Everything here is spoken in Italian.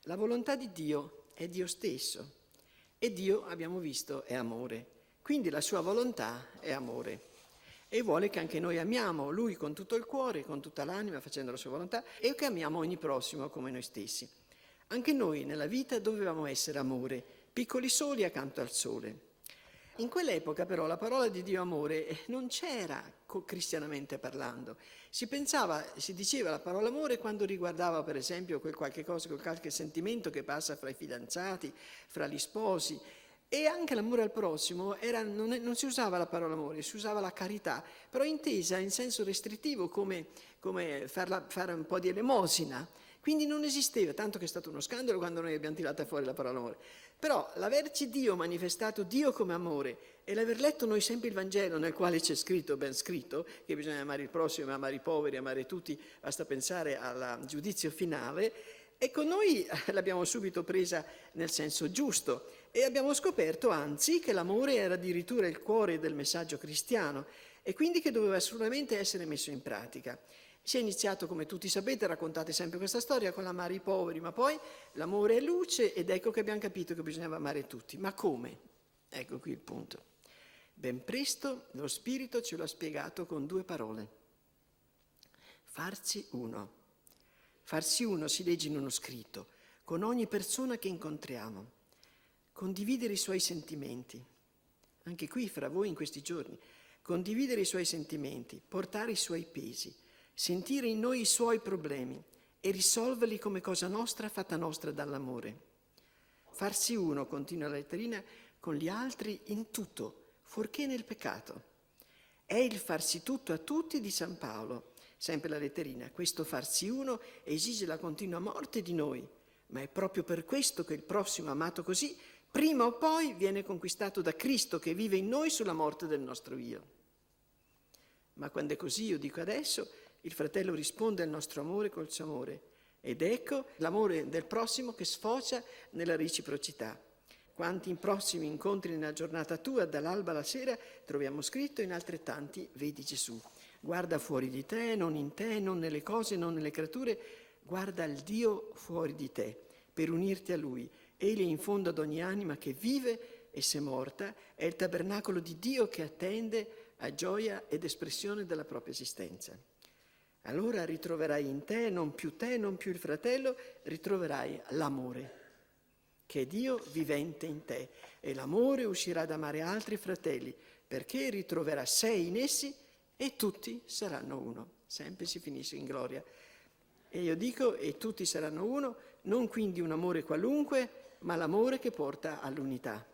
La volontà di Dio è Dio stesso e Dio, abbiamo visto, è amore. Quindi la sua volontà è amore e vuole che anche noi amiamo Lui con tutto il cuore, con tutta l'anima, facendo la sua volontà, e che amiamo ogni prossimo come noi stessi. Anche noi nella vita dovevamo essere amore, piccoli soli accanto al sole. In quell'epoca però la parola di Dio amore non c'era cristianamente parlando. Si diceva la parola amore quando riguardava per esempio quel qualche cosa, quel qualche sentimento che passa fra i fidanzati, fra gli sposi. E anche l'amore al prossimo non si usava la parola amore, si usava la carità, però intesa in senso restrittivo come fare un po' di elemosina. Quindi non esisteva, tanto che è stato uno scandalo quando noi abbiamo tirato fuori la parola amore. Però l'averci Dio manifestato Dio come amore e l'aver letto noi sempre il Vangelo nel quale c'è scritto, ben scritto, che bisogna amare il prossimo, amare i poveri, amare tutti, basta pensare al giudizio finale, ecco, noi l'abbiamo subito presa nel senso giusto e abbiamo scoperto anzi che l'amore era addirittura il cuore del messaggio cristiano e quindi che doveva assolutamente essere messo in pratica. Si è iniziato, come tutti sapete, raccontate sempre questa storia, con l'amare i poveri, ma poi l'amore è luce ed ecco che abbiamo capito che bisognava amare tutti. Ma come? Ecco qui il punto. Ben presto lo Spirito ce l'ha spiegato con 2 parole. Farsi uno. Farsi uno si legge in uno scritto, con ogni persona che incontriamo. Condividere i suoi sentimenti. Anche qui, fra voi in questi giorni. Condividere i suoi sentimenti, portare i suoi pesi. Sentire in noi i suoi problemi e risolverli come cosa nostra fatta nostra dall'amore. Farsi uno, continua la letterina, con gli altri in tutto, fuorché nel peccato. È il farsi tutto a tutti di San Paolo, sempre la letterina. Questo farsi uno esige la continua morte di noi, ma è proprio per questo che il prossimo amato così, prima o poi viene conquistato da Cristo che vive in noi sulla morte del nostro io. Ma quando è così, io dico adesso, il fratello risponde al nostro amore col suo amore. Ed ecco l'amore del prossimo che sfocia nella reciprocità. Quanti prossimi incontri nella giornata tua, dall'alba alla sera, troviamo scritto, in altrettanti vedi Gesù. Guarda fuori di te, non nelle cose, non nelle creature, guarda il Dio fuori di te, per unirti a Lui. Egli in fondo ad ogni anima che vive e se morta, è il tabernacolo di Dio che attende a gioia ed espressione della propria esistenza. Allora ritroverai in te non più il fratello, ritroverai l'amore, che è Dio vivente in te, e l'amore uscirà ad amare altri fratelli, perché ritroverà sé in essi e tutti saranno uno. Sempre si finisce in gloria. E io dico, e tutti saranno uno, non quindi un amore qualunque, ma l'amore che porta all'unità.